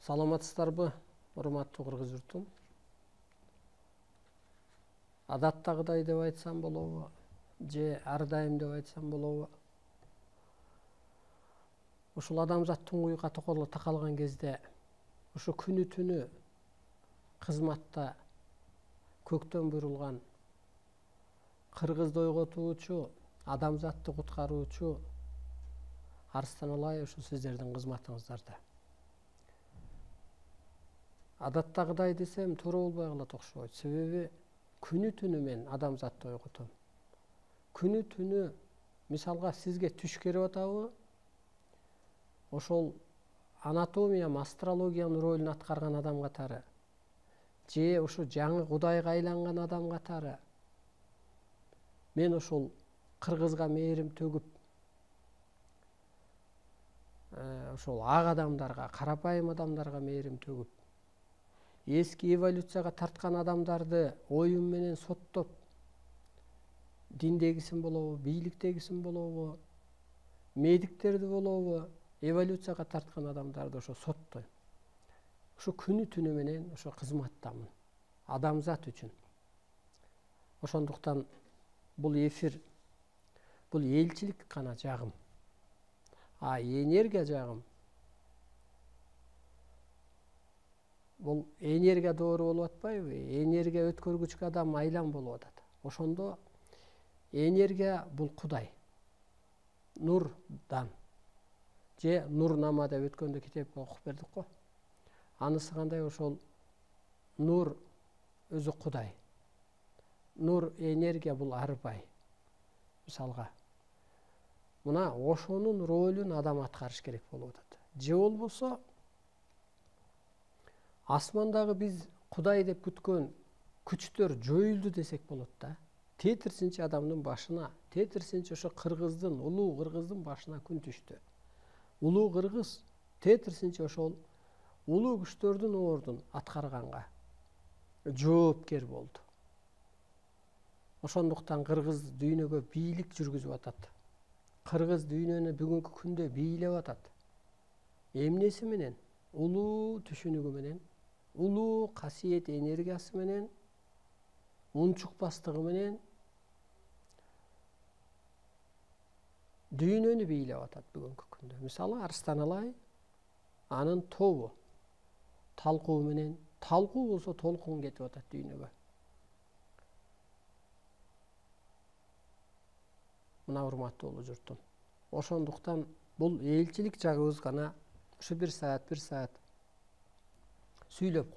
Саламатсыздарбы, урматтуу кыргыз журтум. Адаттагыдай деп айтсам болобу, же ар дайым деп айтсам болобу. Ушул адамзаттын уйга такалган кезде, ушу күнү түнү кызматта көктөн буйрулган кыргызды ойготуучу, адамзатты куткаруучу Арыстан Алай ушул сиздердин кызматыңыздарда. Адаттагыдай десем туура болбой калат окшойт. Себеби күнү түнү мен адамзатты ойготом. Күнү түнү мисалга сизге түш керип атабы? Ошол анатомиянын, астрологиянын ролун аткарган адам катары, же ушу жаңы кудайга айланган адам катары мен ошол кыргызга мээрим төгүп, ошол ак адамдарга, карапайым адамдарга мээрим төгүп, эски эволюцияга тарткан адамдарды оюм менен соттоп, диндегисин болобу, бийликтегисин болобу, медиктерди болобу, эволюцияга тарткан адамдарды ошо соттойм. Ошо күнү түнү менен ошо кызматтамын адамзат үчүн. Ошондуктан бул эфир, бул элчилик гана жагым. А энергия жагым, бул энергия доору болуп атпайбы? Энергия өткөргүчкө адам айлам болуп атат. Ошондо энергия бул Кудай, нурдан, же нурнама деп өткөндө китеп окуп бердик го. Анысы кандай? Ошол нур өзү Кудай. Нур энергия бул арбай. Мисалга мына ошонун ролун адам аткарыш керек болуп атат. Же болбосо асмандагы биз Кудай деп күткөн күчтөр жоюлду десек болот да. Тетирсинчи адамдын башына, тетирсинчи ошо кыргыздын, улуу кыргыздын башына күн түштү. Улуу кыргыз тетирсинчи ошол улуу күчтөрдүн ордун аткарганга жоопкер болду. Ошондуктан кыргыз дүйнөгө бийлик жүргүзүп атат. Кыргыз дүйнөнү бүгүнкү күндө бийлеп атат. Эмнеси менен? Улуу түшүнүгү менен, улуу касиет энергиясы менен, унчукпастыгы менен дүйнөнү бийлеп атат бүгүнкү күндө. Мисалы Арыстан Алай анын тобу талкуу менен, талкуу болсо толкун кетип атат дүйнөгө. Мына урматтуу улуу журтум. Ошондуктан бул элчилик жагыбыз гана ушу 1 саат сүйлөп